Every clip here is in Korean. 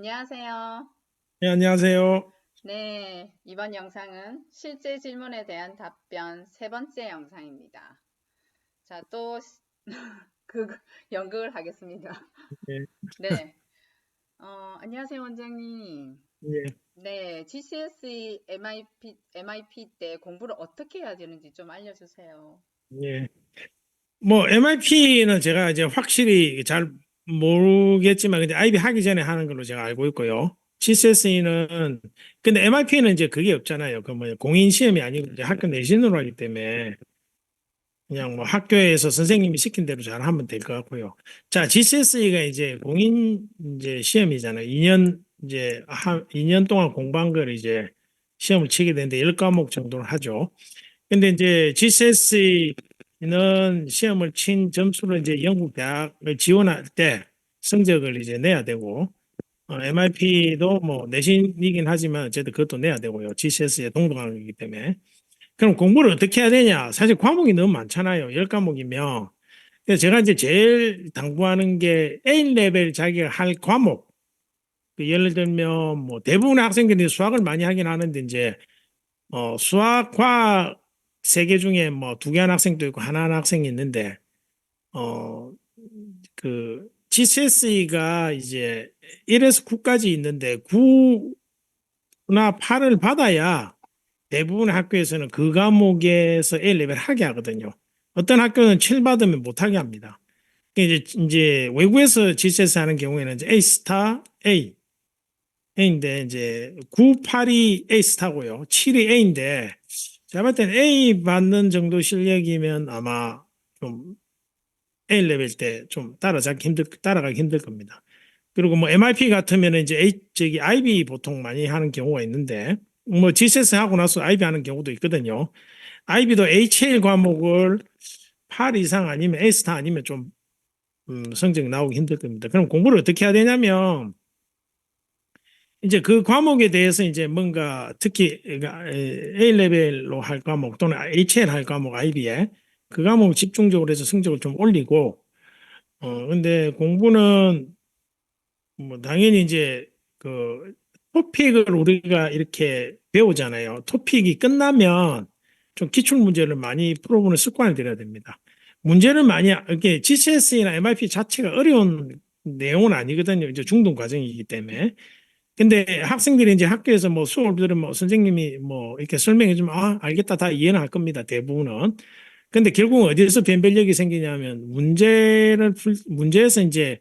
안녕하세요. 네, 안녕하세요. 네, 이번 영상은 실제 질문에 대한 답변 세 번째 영상입니다. 자, 또 그 연극을 하겠습니다. 예, 네, 안녕하세요, 원장님. 예, 네, GCSE MIP 때 공부를 어떻게 해야 되는지 좀 알려주세요. 예. 뭐, MIP는 제가 이제 확실히 잘 모르겠지만, 근데 IB 하기 전에 하는 걸로 제가 알고 있고요. GCSE는, 근데 MIP는 이제 그게 없잖아요. 그 뭐, 공인 시험이 아니고 이제 학교 내신으로 하기 때문에, 그냥 뭐 학교에서 선생님이 시킨 대로 잘 하면 될 것 같고요. 자, GCSE가 이제 공인 이제 시험이잖아요. 2년, 이제, 2년 동안 공부한 걸 이제 시험을 치게 되는데 10과목 정도를 하죠. 근데 이제 GCSE는 시험을 친 점수를 이제 영국 대학을 지원할 때 성적을 이제 내야 되고, MIP도 뭐 내신이긴 하지만 어쨌든 그것도 내야 되고요. GCSE에 동등한 거기 때문에. 그럼 공부를 어떻게 해야 되냐? 사실 과목이 너무 많잖아요. 10과목이면. 그래서 제가 이제 제일 당부하는 게 A레벨 자기가 할 과목. 그 예를 들면 뭐 대부분의 학생들이 수학을 많이 하긴 하는데 이제 수학, 과학 세 개 중에 뭐 두 개 하는 학생도 있고 하나 하는 학생이 있는데, 어, 그, GCSE가 이제 1에서 9까지 있는데 9나 8을 받아야 대부분의 학교에서는 그 과목에서 A레벨 하게 하거든요. 어떤 학교는 7 받으면 못하게 합니다. 이제 외국에서 GCS 하는 경우에는 이제 A 스타 A, A인데 이제 9, 8이 A 스타고요. 7이 A인데 제가 봤을 때는 A 받는 정도 실력이면 아마 좀 A 레벨 때 좀 따라가기 힘들 겁니다. 그리고 뭐 MIP 같으면 이제 저기 IB 보통 많이 하는 경우가 있는데 뭐 GCS 하고 나서 IB 하는 경우도 있거든요. IB도 HL 과목을 8 이상 아니면 A 스타 아니면 좀 성적이 나오기 힘들 겁니다. 그럼 공부를 어떻게 해야 되냐면 이제 그 과목에 대해서 이제 뭔가 특히 A 레벨로 할 과목 또는 HL 할 과목 IB에 그 과목 집중적으로 해서 성적을 좀 올리고 근데 공부는 뭐 당연히 이제 그 토픽을 우리가 이렇게 배우잖아요. 토픽이 끝나면 좀 기출 문제를 많이 풀어보는 습관을 들여야 됩니다. 문제는 많이 이렇게 GCSE나 MIP 자체가 어려운 내용은 아니거든요. 이제 중등 과정이기 때문에. 근데 학생들이 이제 학교에서 뭐 수업을 들으면 뭐 선생님이 뭐 이렇게 설명해 주면 아, 알겠다. 다 이해는 할 겁니다. 대부분은. 근데 결국 어디서 변별력이 생기냐면 문제에서 이제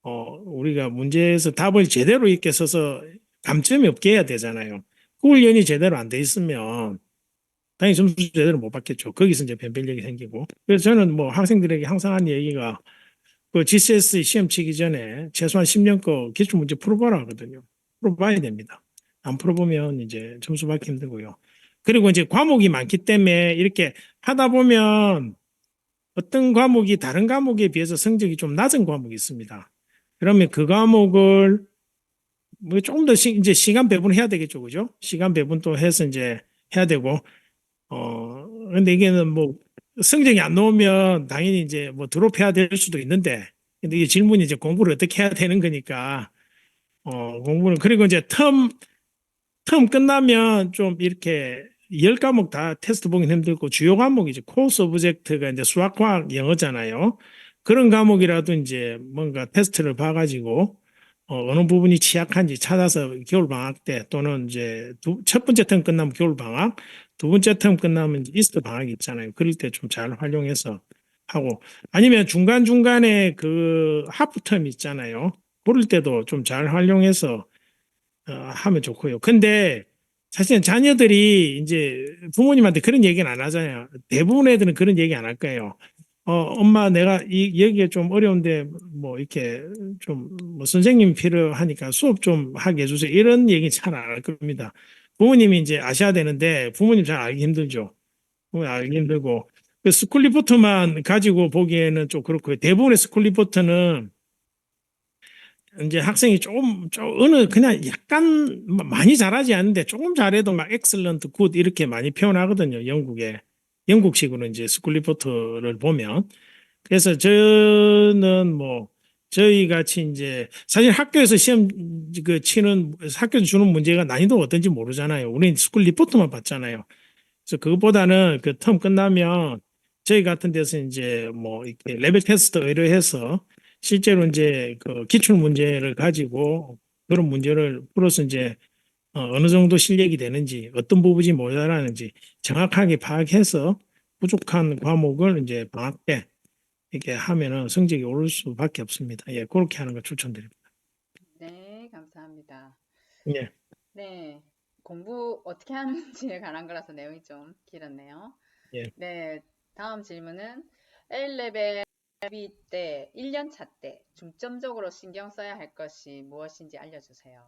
우리가 문제에서 답을 제대로 이렇게 써서 감점이 없게 해야 되잖아요. 그 훈련이 제대로 안 돼 있으면 당연히 점수 제대로 못 받겠죠. 거기서 이제 변별력이 생기고. 그래서 저는 뭐 학생들에게 항상 하는 얘기가 그 GCS 시험 치기 전에 최소한 10년 거 기출문제 풀어보라 하거든요. 풀어봐야 됩니다. 안 풀어보면 이제 점수 받기 힘들고요. 그리고 이제 과목이 많기 때문에 이렇게 하다 보면 어떤 과목이 다른 과목에 비해서 성적이 좀 낮은 과목이 있습니다. 그러면 그 과목을 뭐 조금 더 이제 시간 배분해야 되겠죠, 그죠? 시간 배분 또 해서 이제 해야 되고, 근데 이게는 뭐 성적이 안 나오면 당연히 이제 뭐 드롭해야 될 수도 있는데, 근데 이게 질문이 이제 공부를 어떻게 해야 되는 거니까, 공부는, 그리고 이제 텀 끝나면 좀 이렇게 10과목 다 테스트 보긴 힘들고 주요 과목이 이제 코스 오브젝트가 이제 수학, 과학, 영어잖아요. 그런 과목이라도 이제 뭔가 테스트를 봐가지고 어느 부분이 취약한지 찾아서 겨울방학 때 또는 이제 첫 번째 텀 끝나면 겨울방학, 두 번째 텀 끝나면 이제 이스터 방학이 있잖아요. 그럴 때 좀 잘 활용해서 하고 아니면 중간중간에 그 하프 텀 있잖아요. 그럴 때도 좀 잘 활용해서 하면 좋고요. 근데 사실은 자녀들이 이제 부모님한테 그런 얘기는 안 하잖아요. 대부분 애들은 그런 얘기 안 할 거예요. 엄마 내가 여기에 좀 어려운데 뭐 이렇게 좀 뭐 선생님이 필요하니까 수업 좀 하게 해주세요. 이런 얘기 잘 안 할 겁니다. 부모님이 이제 아셔야 되는데 부모님 잘 알기 힘들죠. 부모님 알기 힘들고 그 스쿨 리포트만 가지고 보기에는 좀 그렇고요. 대부분의 스쿨 리포트는 이제 학생이 어느 그냥 약간 많이 잘하지 않는데 조금 잘해도 막 excellent, good 이렇게 많이 표현하거든요. 영국식으로 이제 스쿨 리포트를 보면. 그래서 저는 뭐 저희 같이 이제 사실 학교에서 시험 그 치는 학교에서 주는 문제가 난이도가 어떤지 모르잖아요. 우리는 스쿨 리포트만 봤잖아요. 그래서 그것보다는 그 텀 끝나면 저희 같은 데서 이제 뭐 이렇게 레벨 테스트 의뢰해서 실제로 이제 그 기출 문제를 가지고 그런 문제를 풀어서 이제 어느 정도 실력이 되는지 어떤 부분이 모자라는지 정확하게 파악해서 부족한 과목을 이제 방학 때 이렇게 하면은 성적이 오를 수밖에 없습니다. 예, 그렇게 하는 걸 추천드립니다. 네, 감사합니다. 예, 네, 공부 어떻게 하는지에 관한 거라서 내용이 좀 길었네요. 예. 네, 다음 질문은 A레벨 B 때 1년 차 때 중점적으로 신경 써야 할 것이 무엇인지 알려주세요.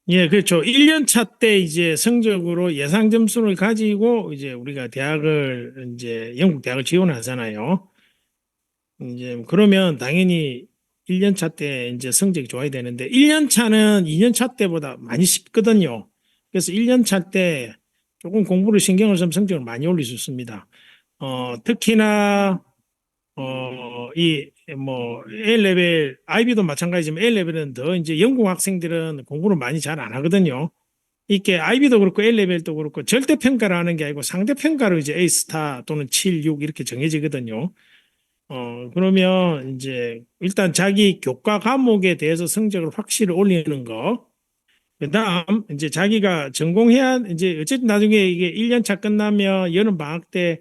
예, 그렇죠. 1년 차 때 이제 성적으로 예상 점수를 가지고 이제 우리가 대학을 이제 영국 대학을 지원하잖아요. 이제 그러면 당연히 1년 차 때 이제 성적이 좋아야 되는데 1년 차는 2년 차 때보다 많이 쉽거든요. 그래서 1년 차 때 조금 공부를 신경을 쓰면 성적을 많이 올릴 수 있습니다. 특히나 뭐 A레벨, IB도 마찬가지지만 A레벨은 더 이제 영국 학생들은 공부를 많이 잘 안 하거든요. 이게 IB도 그렇고 A레벨도 그렇고 절대 평가를 하는 게 아니고 상대 평가로 이제 A 스타 또는 7, 6 이렇게 정해지거든요. 그러면 이제 일단 자기 교과 과목에 대해서 성적을 확실히 올리는 거. 그다음 이제 자기가 전공해야 이제 어쨌든 나중에 이게 1년 차 끝나면 여름 방학 때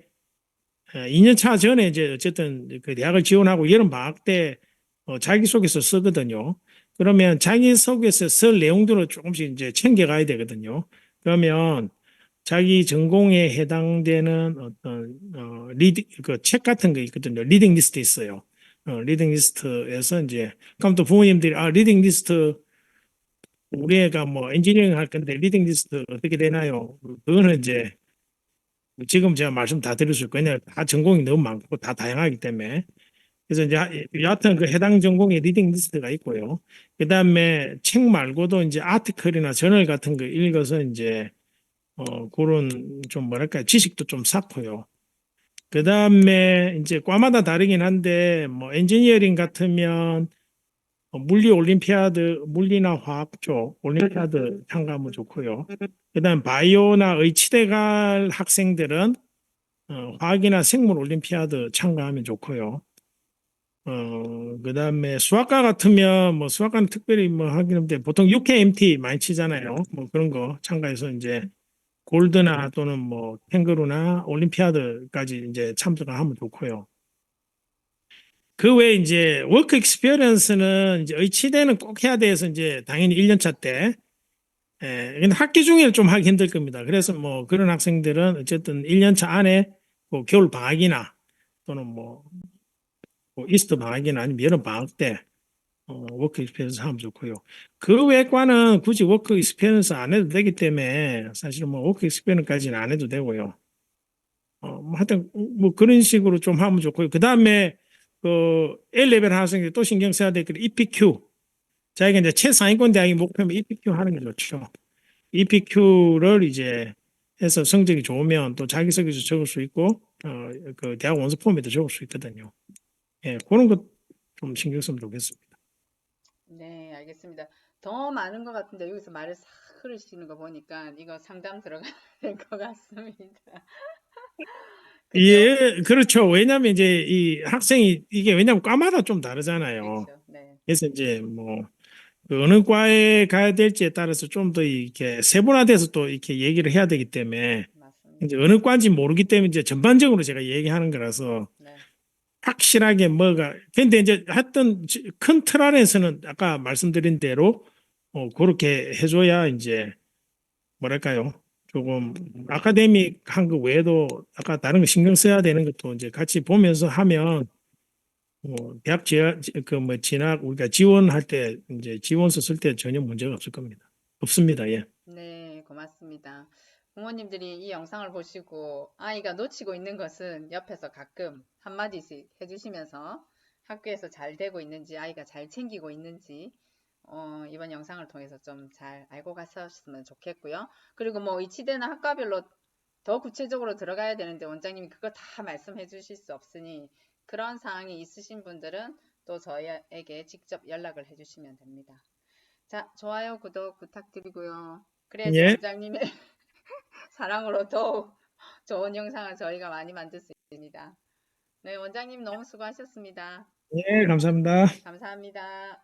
2년 차 전에 이제 어쨌든 그 대학을 지원하고 여름 방학 때 자기소개서 쓰거든요. 그러면 자기소개서 쓸 내용들을 조금씩 이제 챙겨가야 되거든요. 그러면 자기 전공에 해당되는 어떤 리딩 그 책 같은 거 있거든요. 리딩 리스트 있어요. 리딩 리스트에서 이제 그럼 또 부모님들이 리딩 리스트 우리 애가 뭐 엔지니어링 할 건데 리딩 리스트 어떻게 되나요? 그거는 이제 지금 제가 말씀 다 드릴 수 있고 왜냐하면 다 전공이 너무 많고 다 다양하기 때문에 그래서 이제 여하튼 그 해당 전공의 리딩 리스트가 있고요. 그다음에 책 말고도 이제 아티클이나 저널 같은 거 읽어서 이제 그런 좀 뭐랄까 지식도 좀 쌓고요. 그 다음에 이제 과마다 다르긴 한데 뭐 엔지니어링 같으면 물리 올림피아드, 물리나 화학 쪽 올림피아드 참가하면 좋고요. 그 다음 바이오나 의치대 갈 학생들은 화학이나 생물 올림피아드 참가하면 좋고요. 그 다음에 수학과 같으면 뭐 수학과는 특별히 뭐 하긴 한데 보통 UKMT 많이 치잖아요. 뭐 그런 거 참가해서 이제 골드나 또는 뭐 캥거루나 올림피아드까지 이제 참석을 하면 좋고요. 그 외에 이제 워크 익스피리언스는 이제 의치대는 꼭 해야 돼서 이제 당연히 1년 차 때. 근데 학기 중에는 좀 하기 힘들 겁니다. 그래서 뭐 그런 학생들은 어쨌든 1년 차 안에 뭐 겨울 방학이나 또는 뭐 이스터 방학이나 아니면 여름 방학 때 워크 익스피리언스 하면 좋고요. 그 외과는 굳이 워크 익스피리언스 안 해도 되기 때문에 사실 뭐 워크 익스피리언스까지는 안 해도 되고요. 뭐 하여튼 뭐 그런 식으로 좀 하면 좋고요. 그 다음에 그 A레벨 학생들이 또 신경 써야 될 게 EPQ. 자기가 이제 최상위권 대학이 목표면 EPQ 하는 게 좋죠. EPQ를 이제 해서 성적이 좋으면 또 자기소개서 적을 수 있고 그 대학 원서 폼에도 적을 수 있거든요. 예, 그런 것 좀 신경 쓰면 좋겠습니다. 네, 알겠습니다. 더 많은 것 같은데 여기서 말을 싹 흐르시는 거 보니까 이거 상담 들어가야 될 것 같습니다. 그죠? 예, 그렇죠. 왜냐하면 이제 이 학생이 이게 왜냐하면 과마다 좀 다르잖아요. 그렇죠. 네, 그래서 이제 뭐 그 어느 과에 가야 될지에 따라서 좀 더 이렇게 세분화돼서 또 이렇게 얘기를 해야 되기 때문에 이제 맞습니다. 어느 과인지 모르기 때문에 이제 전반적으로 제가 얘기하는 거라서 네, 확실하게 뭐가 근데 이제 하여튼 큰 틀 안에서는 아까 말씀드린 대로 그렇게 해줘야 이제 뭐랄까요 조금 아카데믹 한 거 외에도 아까 다른 거 신경 써야 되는 것도 이제 같이 보면서 하면 대학 그뭐 진학 우리가 지원할 때 이제 지원서 쓸 때 전혀 문제가 없을 겁니다. 없습니다. 예. 네, 고맙습니다. 부모님들이 이 영상을 보시고 아이가 놓치고 있는 것은 옆에서 가끔 한마디씩 해주시면서 학교에서 잘 되고 있는지 아이가 잘 챙기고 있는지 이번 영상을 통해서 좀 잘 알고 가셨으면 좋겠고요. 그리고 뭐 이치대나 학과별로 더 구체적으로 들어가야 되는데 원장님이 그거 다 말씀해 주실 수 없으니 그런 사항이 있으신 분들은 또 저희에게 직접 연락을 해 주시면 됩니다. 자, 좋아요, 구독 부탁드리고요. 그래야지 예, 원장님의 사랑으로 더욱 좋은 영상을 저희가 많이 만들 수 있습니다. 네, 원장님 너무 수고하셨습니다. 예, 감사합니다. 감사합니다.